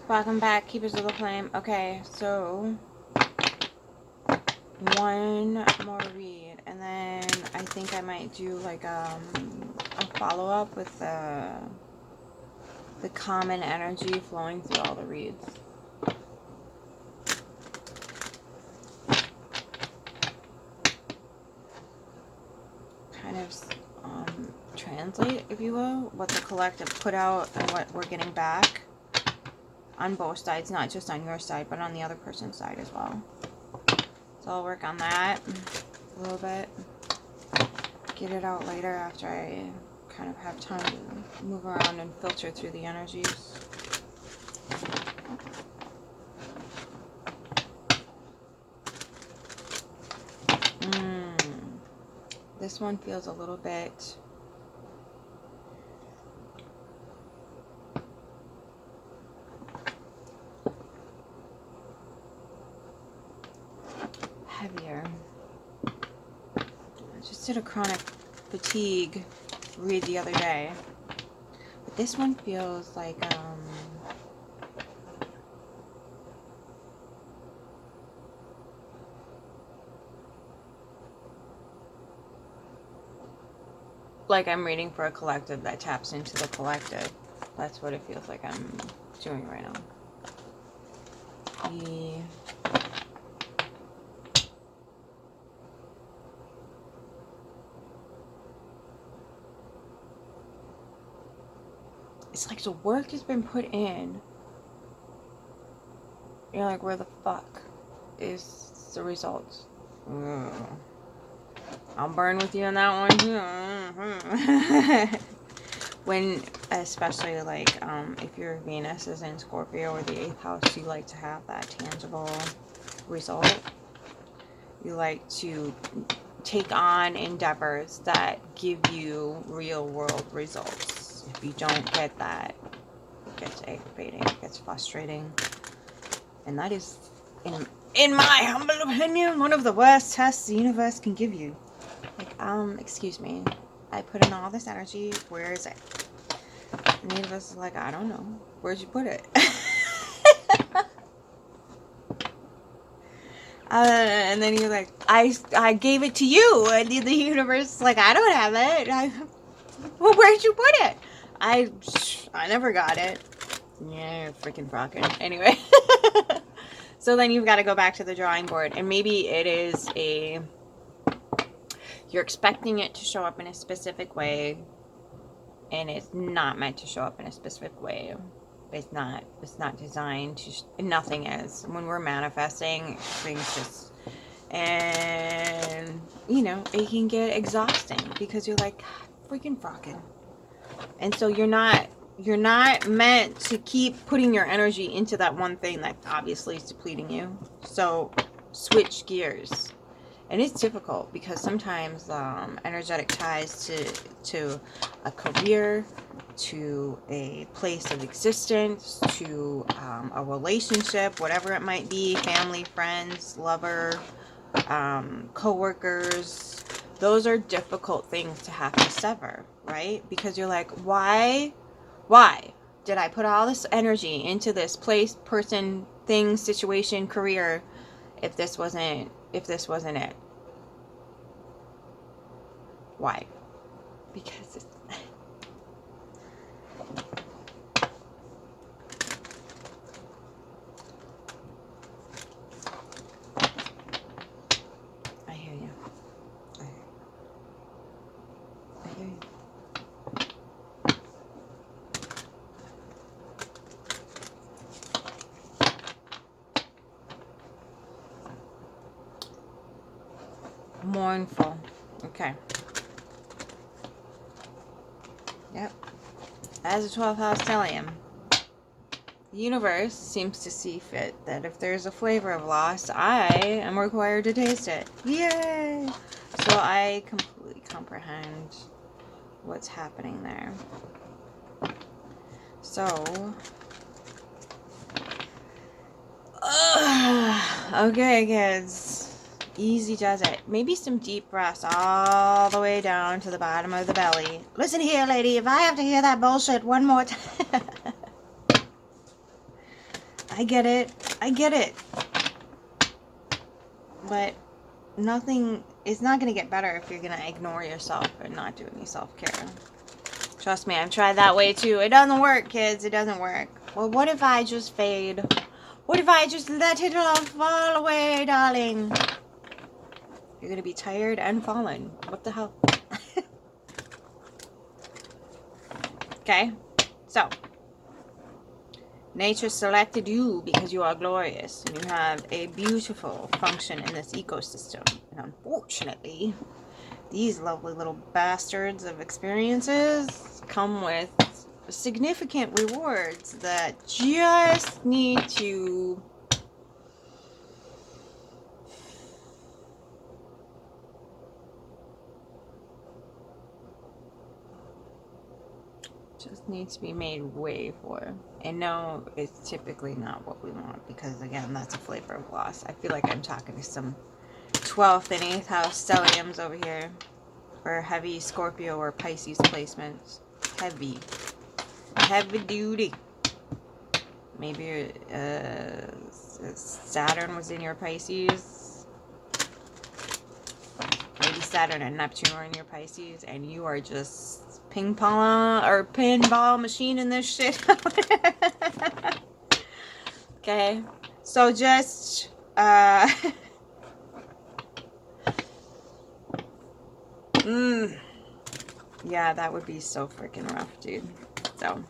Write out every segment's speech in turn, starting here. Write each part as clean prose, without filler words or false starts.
Welcome back, Keepers of the Flame. Okay, so one more read, and then I think I might do like a follow-up with the common energy flowing through all the reads. Kind of translate, if you will, what the collective put out and what we're getting back on both sides, not just on your side, but on the other person's side as well. So I'll work on that a little bit. Get it out later after I kind of have time to move around and filter through the energies. This one feels a little bit heavier. I just did a chronic fatigue read the other day, but this one feels like I'm reading for a collective that taps into the collective. That's what it feels like I'm doing right now. It's like the work has been put in. You're like, where the fuck is the results? I'll burn with you on that one. When, especially like, if your Venus is in Scorpio or the 8th house, you like to have that tangible result. You like to take on endeavors that give you real world results. If you don't get that, it gets aggravating, it gets frustrating. And that is, in my humble opinion, one of the worst tests the universe can give you. Like, excuse me, I put in all this energy, where is it? And the universe is like, I don't know, where'd you put it? And then you're like, I gave it to you, and the universe is like, I don't have it. Well, where'd you put it? I never got it. Yeah, freaking rocking. Anyway. So then you've got to go back to the drawing board, and maybe it is you're expecting it to show up in a specific way, and it's not meant to show up in a specific way. It's not designed to, nothing is. When we're manifesting, things just, and, you know, it can get exhausting, because you're like, God, freaking frocking. And so you're not meant to keep putting your energy into that one thing that obviously is depleting you. So switch gears. And it's difficult, because sometimes energetic ties to a career, to a place of existence, to a relationship, whatever it might be, family, friends, lover, co-workers, those are difficult things to have to sever, right? Because you're like, why did I put all this energy into this place, person, thing, situation, career, if this wasn't it? Why? Because it's I hear you. I hear you. Mournful. Okay. Yep. As the 12th house telling him, the universe seems to see fit that if there's a flavor of loss, I am required to taste it. Yay! So I completely comprehend what's happening there. So, okay, kids. Easy does it. Maybe some deep breaths all the way down to the bottom of the belly. Listen here, lady. If I have to hear that bullshit one more time. I get it. I get it. But nothing is not going to get better if you're going to ignore yourself and not do any self-care. Trust me, I've tried that way too. It doesn't work, kids. It doesn't work. Well, what if I just fade? What if I just let it all fall away, darling? You're going to be tired and fallen. What the hell? Okay? So, nature selected you because you are glorious and you have a beautiful function in this ecosystem. And unfortunately, these lovely little bastards of experiences come with significant rewards that just need to be made way for. And no, it's typically not what we want, because again, that's a flavor of loss. I feel like I'm talking to some 12th and 8th house stelliums over here, or heavy Scorpio or Pisces placements. Heavy duty. Maybe Saturn was in your Pisces. Maybe Saturn and Neptune are in your Pisces, and you are just pinball machine in this shit. Okay, so just yeah, that would be so freaking rough, dude. So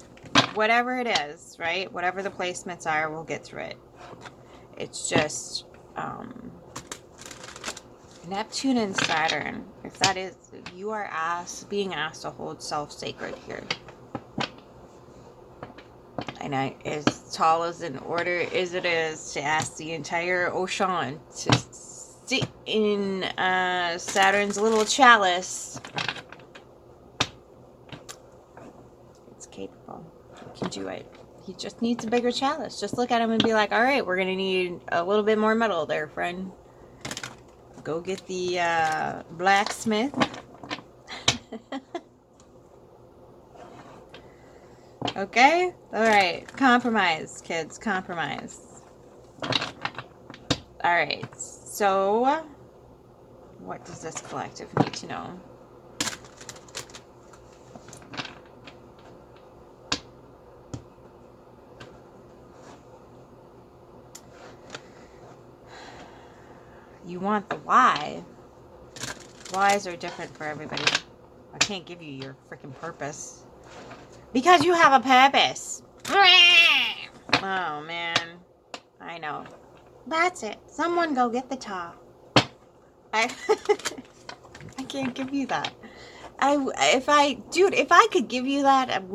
whatever it is, right? Whatever the placements are, we'll get through it. It's just Neptune and Saturn, if that is, you are being asked to hold self sacred here. And as tall as an order as it is to ask the entire ocean to sit in Saturn's little chalice, it's capable. He can do it. He just needs a bigger chalice. Just look at him and be like, all right, we're going to need a little bit more metal there, friend. Go get the blacksmith. Okay? Alright. Compromise, kids. Compromise. Alright. So, what does this collective need to know? You want the why. Whys are different for everybody. I can't give you your freaking purpose. Because you have a purpose. Oh, man. I know. That's it. Someone go get the tar. I can't give you that. If I could give you that, I'd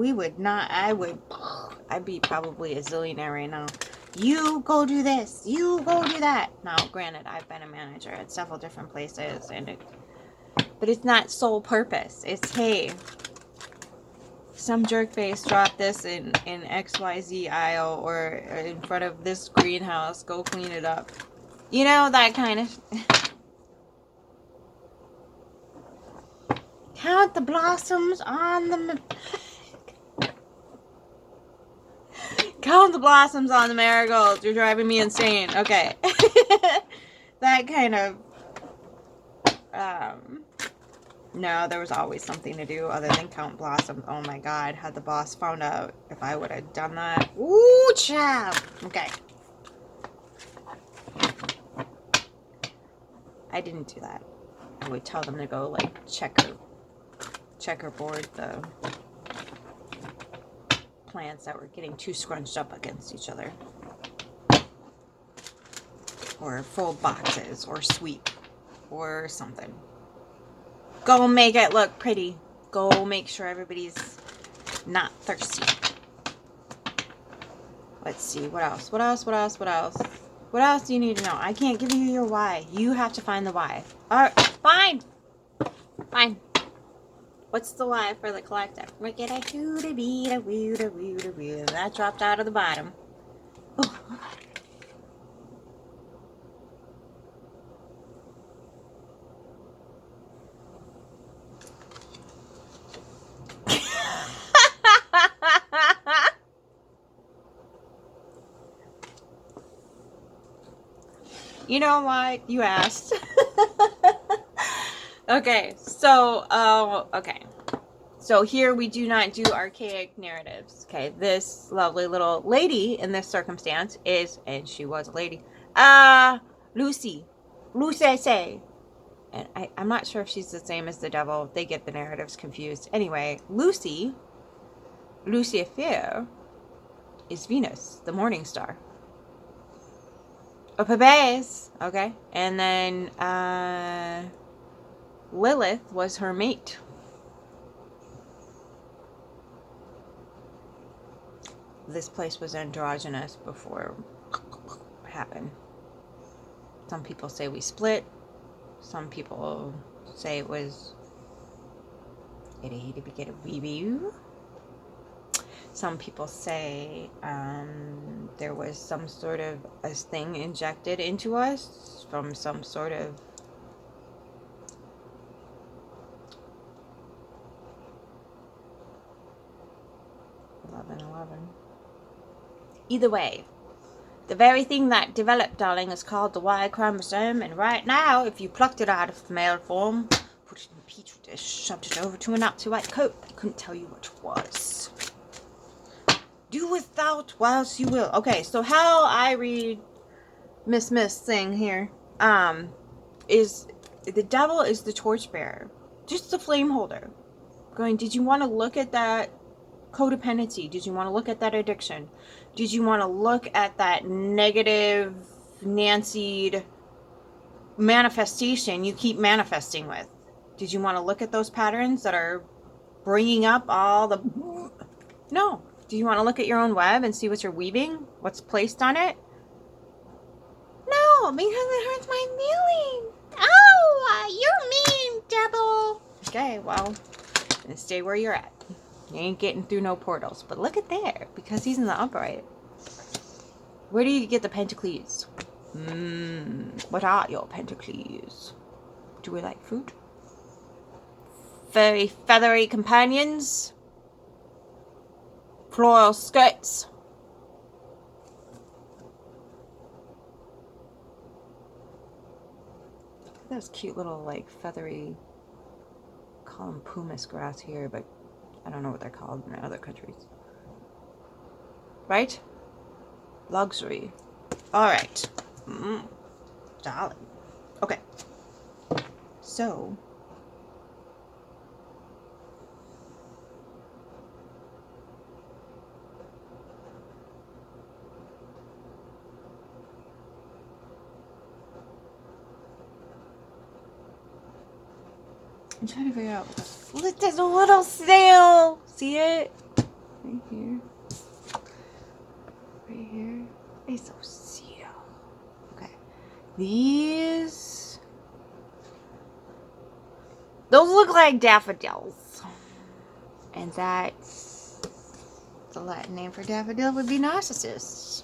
be probably a zillionaire right now. You go do this. You go do that. Now, granted, I've been a manager at several different places, but it's not sole purpose. It's, hey, some jerkface dropped this in XYZ aisle or in front of this greenhouse. Go clean it up. You know, that kind of... Count the blossoms on the... Count the blossoms on the marigolds. You're driving me insane. Okay. That kind of... No, there was always something to do other than count blossoms. Oh my god, had the boss found out if I would have done that. Ooh, child. Okay. I didn't do that. I would tell them to go, like, checkerboard the plants that were getting too scrunched up against each other. Or fold boxes, or sweep, or something. Go make it look pretty. Go make sure everybody's not thirsty. Let's see, what else? What else do you need to know? I can't give you your why. You have to find the why. Alright, fine. What's the why for the collective? That dropped out of the bottom. Oh. You know what? You asked. Okay, so, okay. So here we do not do archaic narratives. Okay, this lovely little lady in this circumstance is, and she was a lady, Lucy. Lucy say. And I'm not sure if she's the same as the devil. They get the narratives confused. Anyway, Lucifer, is Venus, the morning star. Pebes, okay. And then Lilith was her mate. This place was androgynous before it happened. Some people say we split. Some people say it was some people say there was some sort of a thing injected into us from some sort of Either way, the very thing that developed, darling, is called the Y chromosome, and right now, if you plucked it out of male form, put it in a petri dish, shoved it over to a Nazi white coat, I couldn't tell you what it was. Do without whilst you will. Okay, so how I read Miss thing here, is the devil is the torchbearer, just the flame holder. Going, did you want to look at that codependency? Did you want to look at that addiction? Did you want to look at that negative Nancy'd manifestation you keep manifesting with? Did you want to look at those patterns that are bringing up all the... No. Do you want to look at your own web and see what you're weaving? What's placed on it? No, because it hurts my feelings. Oh, you're mean, devil. Okay, well, then stay where you're at. You ain't getting through no portals. But look at there, because he's in the upright. Where do you get the pentacles? What are your pentacles? Do we like food? Very feathery companions? Floral skirts? Those cute little, like, feathery, call them pumice grass here, but I don't know what they're called in other countries. Right? Luxury. Alright. Darling. Okay. So. I'm trying to figure out. Look, there's a little snail. See it? Right here. Right here. It's so seal. Okay. These. Those look like daffodils. And that's. The Latin name for daffodil would be narcissus.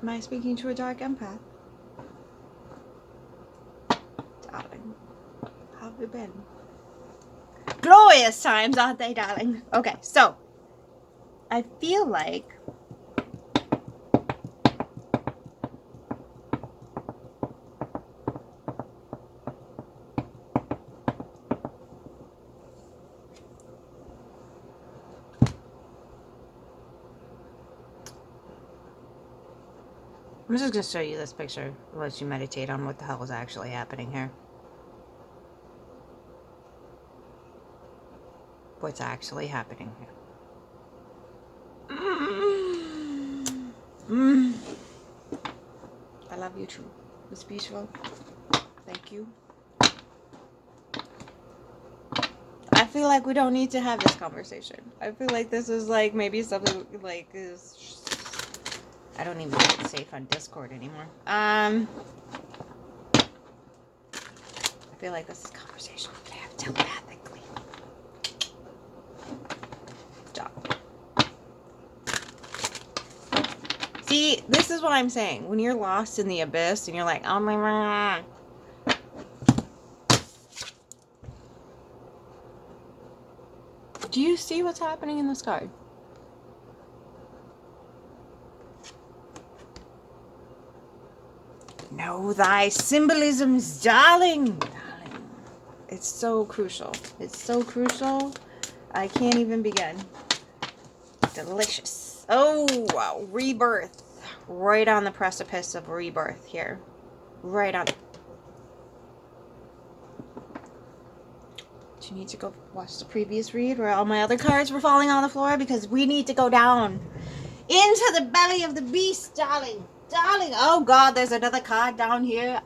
Am I speaking to a dark empath? Darling, how have you been? Glorious times, aren't they, darling? Okay, so I feel like I'm just going to show you this picture. Let you meditate on what the hell is actually happening here. What's actually happening here. I love you too. It's beautiful. Thank you. I feel like we don't need to have this conversation. I feel like this is like maybe something like is... I don't even think it's safe on Discord anymore. I feel like this is a conversation we can have telepathically. Stop. See, this is what I'm saying. When you're lost in the abyss and you're like, oh my god. Do you see what's happening in this card? Know thy symbolisms, darling. It's so crucial. It's so crucial. I can't even begin. Delicious. Oh, wow. Rebirth. Right on the precipice of rebirth here. Right on. Do you need to go watch the previous read where all my other cards were falling on the floor? Because we need to go down into the belly of the beast, darling. Darling. Oh, God, there's another card down here.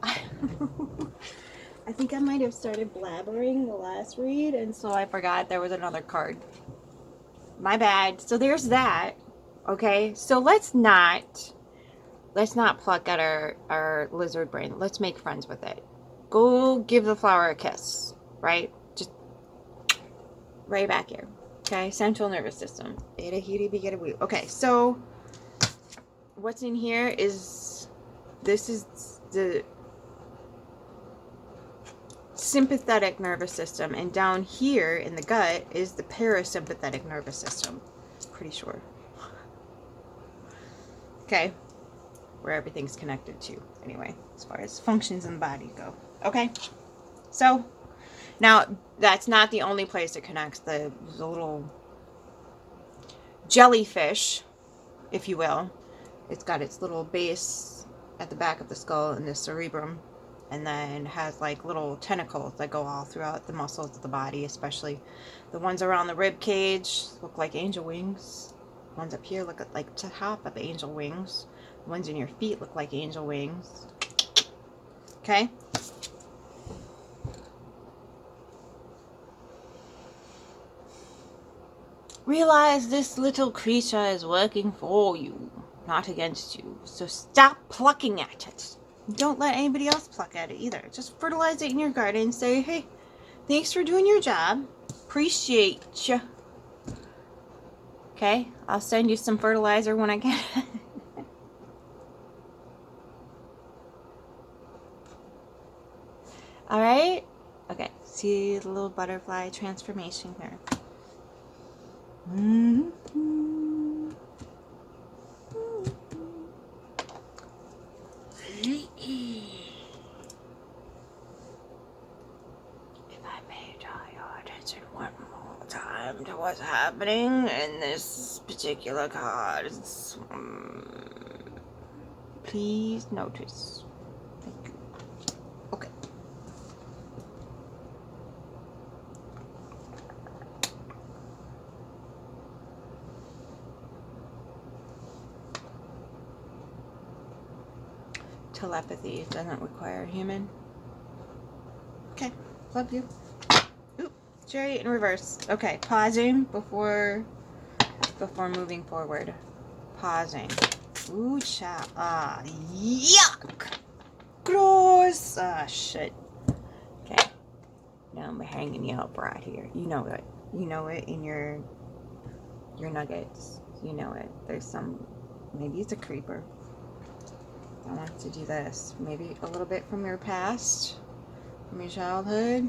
I think I might have started blabbering the last read, and so I forgot there was another card. My bad. So there's that. Okay, so let's not pluck at our lizard brain. Let's make friends with it. Go give the flower a kiss, right? Just right back here. Okay, central nervous system. Okay, so what's in here is, this is the sympathetic nervous system, and down here in the gut is the parasympathetic nervous system. Pretty sure. Okay, where everything's connected to, anyway, as far as functions in the body go. Okay, so now that's not the only place it connects. The little jellyfish, if you will, it's got its little base at the back of the skull in the cerebrum, and then has like little tentacles that go all throughout the muscles of the body, especially the ones around the rib cage look like angel wings. The ones up here look like the top of angel wings. The ones in your feet look like angel wings. Okay? Realize this little creature is working for you, not against you. So stop plucking at it. Don't let anybody else pluck at it either. Just fertilize it in your garden and say, hey, thanks for doing your job. Appreciate you. Okay? I'll send you some fertilizer when I get it. Alright? Okay. See the little butterfly transformation here. One more time to what's happening in this particular card. Please notice. Thank you. Okay. Telepathy doesn't require a human. Okay. Love you. Chariot in reverse. Okay, pausing before moving forward. Pausing. Ooh, cha. Ah, yuck. Gross. Ah, shit. Okay. Now I'm hanging you up right here. You know it. You know it in your nuggets. You know it. There's some. Maybe it's a creeper. I want to do this. Maybe a little bit from your past, from your childhood.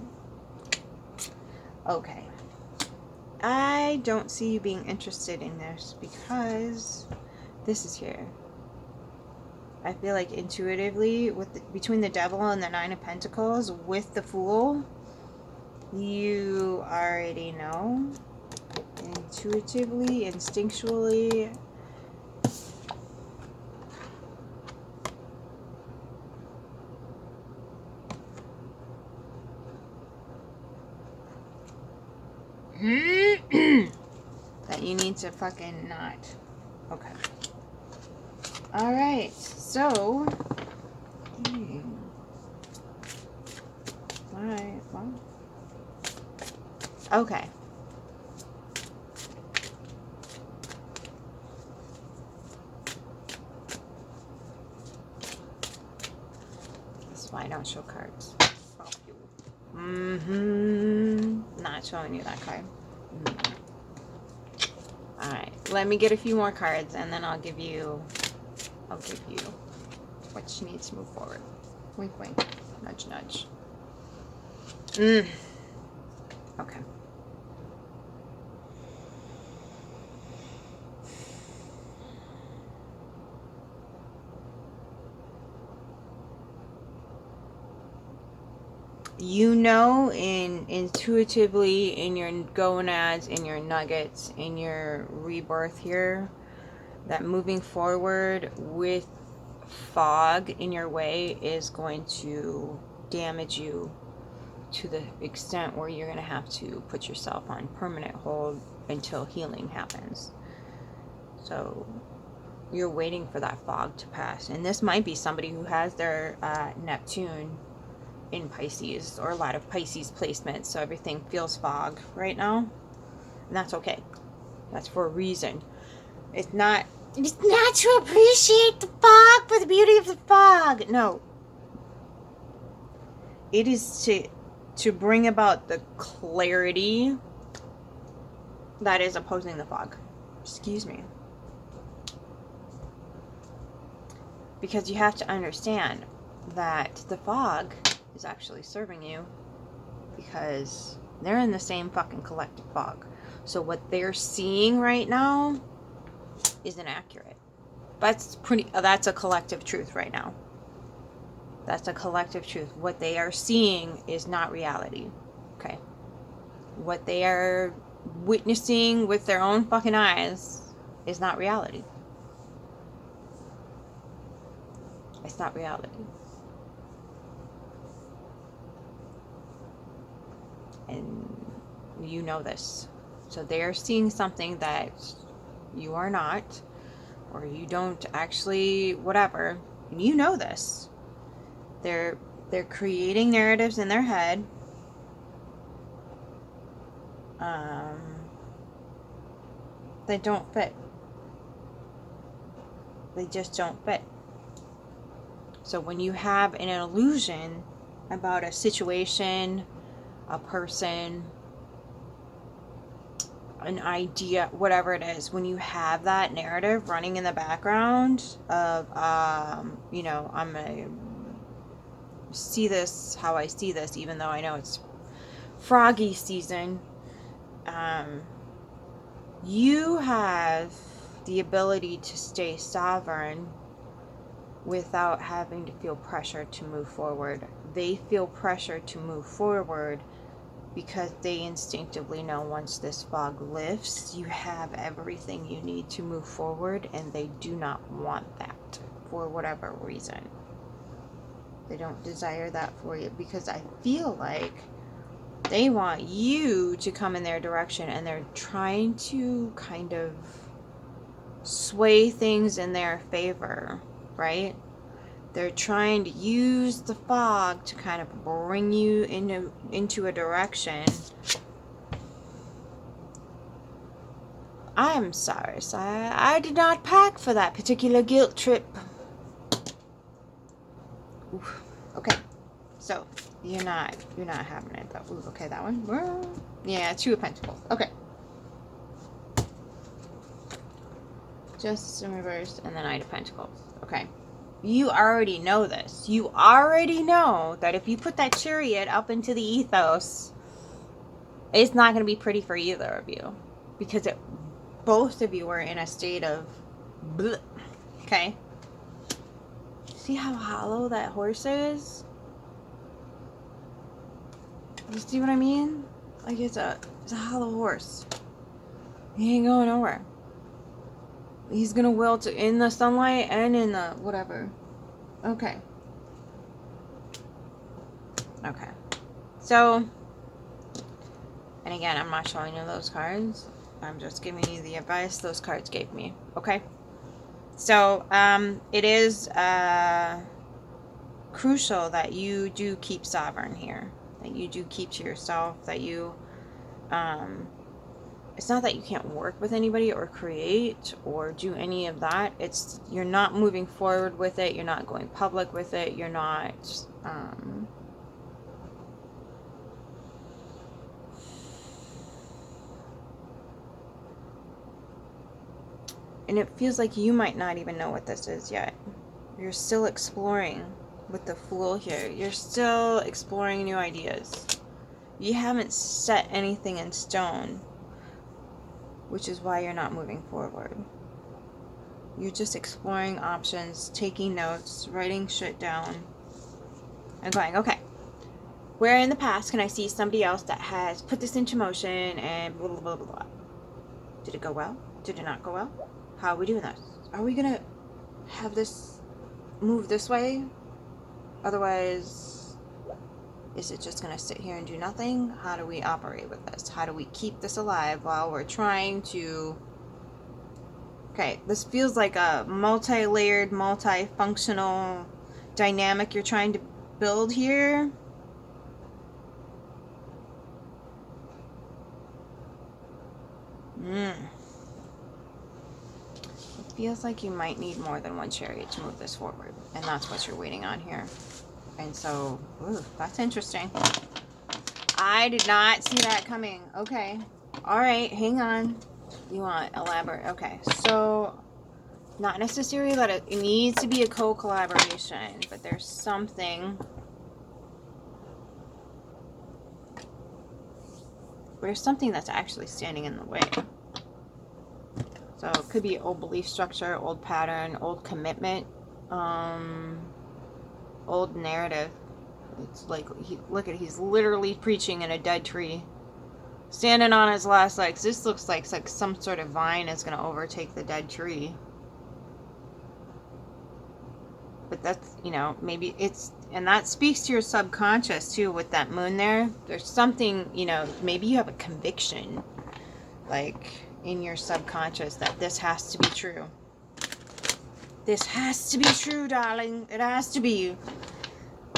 Okay. I don't see you being interested in this because this is here. I feel like intuitively, between the devil and the Nine of Pentacles, with the Fool, you already know. Intuitively, instinctually. That you need to fucking not. Okay. Alright, so. Alright, well. Okay. That's why I don't show cards. Not showing you that card. Alright, let me get a few more cards and then I'll give you what you need to move forward. Wink, wink. Nudge, nudge. Okay. You know, intuitively, in your gonads, in your nuggets, in your rebirth here, that moving forward with fog in your way is going to damage you to the extent where you're going to have to put yourself on permanent hold until healing happens. So you're waiting for that fog to pass. And this might be somebody who has their Neptune in Pisces, or a lot of Pisces placements, so everything feels fog right now. And that's okay. That's for a reason. It's not to appreciate the fog for the beauty of the fog. No. It is to bring about the clarity that is opposing the fog. Excuse me. Because you have to understand that the fog is actually serving you, because they're in the same fucking collective fog. So what they're seeing right now isn't accurate. That's a collective truth right now. That's a collective truth. What they are seeing is not reality. Okay. What they are witnessing with their own fucking eyes is not reality. It's not reality. And you know this. So they are seeing something that you are not, or you don't actually, whatever. And you know this. They're creating narratives in their head. They don't fit. They just don't fit. So when you have an illusion about a situation, a person, an idea, whatever it is, when you have that narrative running in the background of, you know, I'm going to see this how I see this, even though I know it's froggy season, you have the ability to stay sovereign without having to feel pressure to move forward. They feel pressure to move forward because they instinctively know once this fog lifts, you have everything you need to move forward, and they do not want that for whatever reason. They don't desire that for you, because I feel like they want you to come in their direction, and they're trying to kind of sway things in their favor, right? They're trying to use the fog to kind of bring you into a direction. I'm sorry, sire. I did not pack for that particular guilt trip. Oof. Okay, so you're not having it though. Ooh, okay, that one. Yeah, Two of Pentacles. Okay. Justice in reverse, and then Knight of Pentacles. Okay. You already know this. You already know that if you put that chariot up into the ethos, it's not going to be pretty for either of you. Because both of you are in a state of bleh. Okay? See how hollow that horse is? You see what I mean? Like it's a hollow horse. He ain't going nowhere. He's gonna wilt in the sunlight and in the whatever. Okay. Okay. So, and again, I'm not showing you those cards. I'm just giving you the advice those cards gave me. Okay. So, it is crucial that you do keep sovereign here. That you do keep to yourself. That you, it's not that you can't work with anybody or create or do any of that. It's you're not moving forward with it. You're not going public with it. You're not and it feels like you might not even know what this is yet. You're still exploring with the Fool here. You're still exploring new ideas. You haven't set anything in stone, which is why you're not moving forward. You're just exploring options, taking notes, writing shit down, and going, okay, Where in the past can I see somebody else that has put this into motion and blah, blah, blah, blah, blah. Did it go well? Did it not go well? How are we doing this? Are we going to have this move this way? Otherwise, is it just going to sit here and do nothing? How do we operate with this? How do we keep this alive while we're trying to... Okay, this feels like a multi-layered, multi-functional dynamic you're trying to build here. It feels like you might need more than one chariot to move this forward, and that's what you're waiting on here. And so, ooh, that's interesting. I did not see that coming. Okay. All right, hang on. You want elaborate? Okay, so not necessarily that it needs to be a co-collaboration, but there's something. There's something that's actually standing in the way. So it could be old belief structure, old pattern, old commitment, old narrative. It's like, look at, he's literally preaching in a dead tree, standing on his last legs. This looks like some sort of vine is going to overtake the dead tree. But that's, you know, maybe it's, and that speaks to your subconscious too with that moon there. There's something, you know, maybe you have a conviction, like, in your subconscious that this has to be true. This has to be true, darling. It has to be.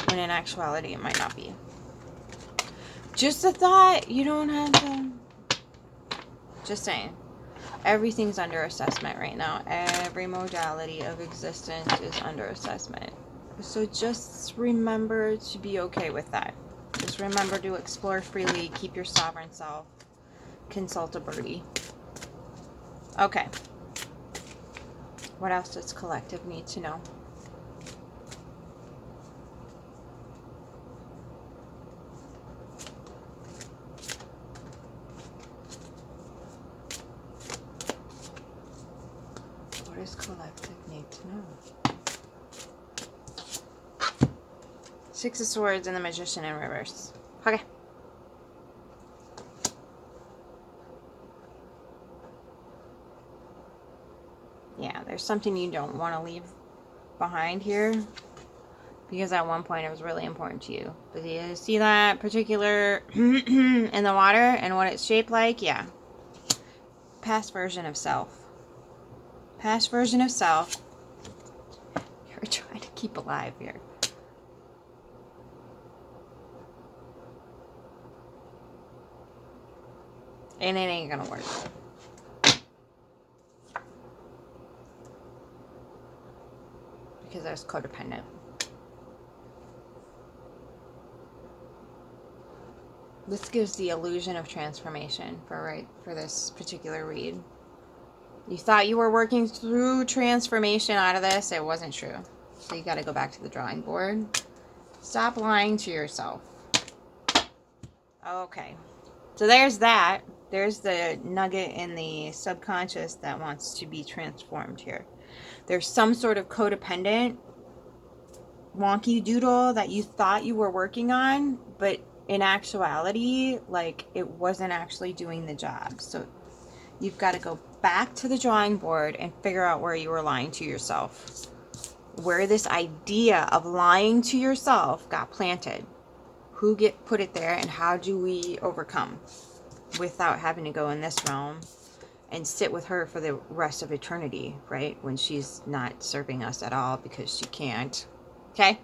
When in actuality, it might not be. Just a thought. You don't have to. Just saying. Everything's under assessment right now. Every modality of existence is under assessment. So just remember to be okay with that. Just remember to explore freely. Keep your sovereign self. Consult a birdie. Okay. What else does collective need to know? What does collective need to know? Six of Swords and the Magician in reverse. Okay. Yeah, there's something you don't want to leave behind here, because at one point it was really important to you. But you see that particular in the water and what it's shaped like? Yeah. Past version of self. Past version of self. You're trying to keep alive here. And it ain't gonna work. Because there's codependent. This gives the illusion of transformation for this particular read. You thought you were working through transformation out of this. It wasn't true. So you got to go back to the drawing board. Stop lying to yourself. Okay. So there's that. There's the nugget in the subconscious that wants to be transformed here. There's some sort of codependent wonky doodle that you thought you were working on, but in actuality, like, it wasn't actually doing the job. So you've got to go back to the drawing board and figure out where you were lying to yourself. Where this idea of lying to yourself got planted. Who put it there, and how do we overcome without having to go in this realm and sit with her for the rest of eternity, right? When she's not serving us at all because she can't. Okay?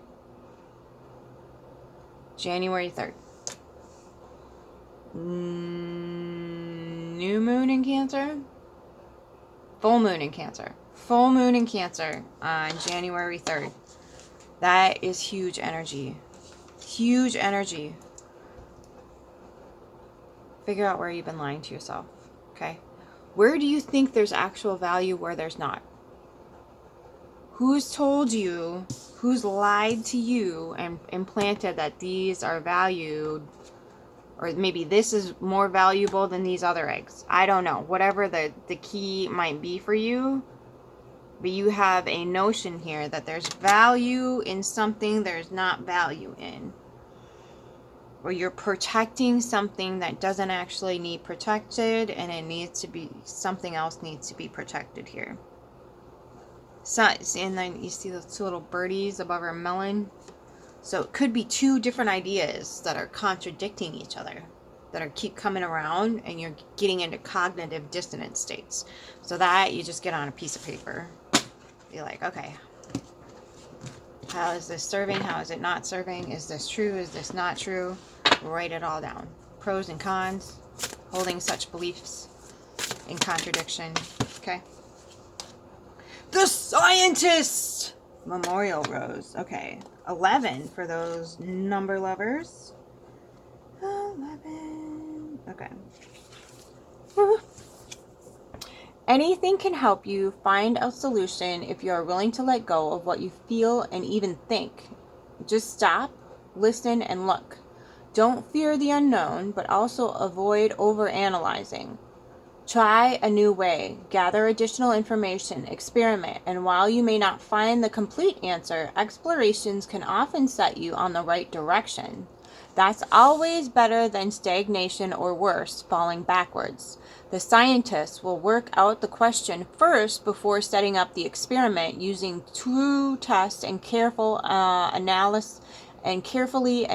January 3rd. New moon in Cancer. Full moon in Cancer. Full moon in Cancer on January 3rd. That is huge energy. Huge energy. Figure out where you've been lying to yourself. Okay? Where do you think there's actual value where there's not? Who's told you, who's lied to you and implanted that these are valued, or maybe this is more valuable than these other eggs? I don't know. Whatever the key might be for you, but you have a notion here that there's value in something there's not value in. or you're protecting something that doesn't actually need protected, and it needs to be, something else needs to be protected here. So, and then you see those two little birdies above our melon. So it could be two different ideas that are contradicting each other, that are keep coming around, and you're getting into cognitive dissonance states. So that you just get on a piece of paper. Be like, okay, how is this serving? How is it not serving? Is this true? Is this not true? Write it all down. Pros and cons, holding such beliefs in contradiction. Okay. The Scientist! Memorial Rose. Okay. 11 for those number lovers. 11. Okay. Anything can help you find a solution if you are willing to let go of what you feel and even think. Just stop, listen, and look. Don't fear the unknown, but also avoid overanalyzing. Try a new way, gather additional information, experiment, and while you may not find the complete answer, explorations can often set you on the right direction. That's always better than stagnation or worse, falling backwards. The scientist will work out the question first before setting up the experiment using true tests and careful analysis and carefully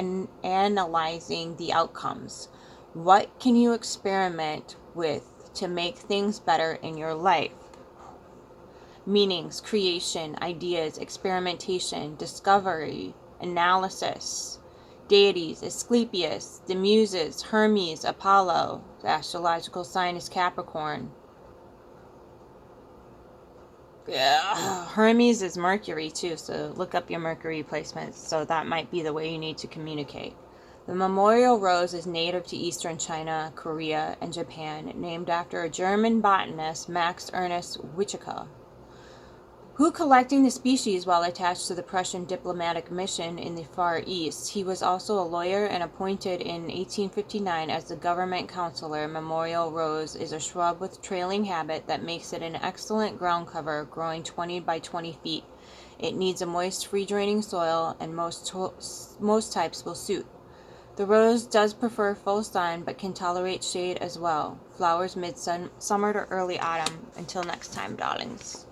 analyzing the outcomes. What can you experiment with to make things better in your life? Meanings, creation, ideas, experimentation, discovery, analysis. Deities, Asclepius, the Muses, Hermes, Apollo. The astrological sign is Capricorn. Yeah. Hermes is Mercury too, so look up your Mercury placements. So that might be the way you need to communicate. The memorial rose is native to eastern China, Korea, and Japan, named after a German botanist, Max Ernst Wichita, who collecting the species while attached to the Prussian diplomatic mission in the Far East. He was also a lawyer and appointed in 1859 as the government counselor. Memorial rose is a shrub with trailing habit that makes it an excellent ground cover, growing 20 by 20 feet. It needs a moist, free-draining soil, and most types will suit. The rose does prefer full sun, but can tolerate shade as well. Flowers mid-summer to early autumn. Until next time, darlings.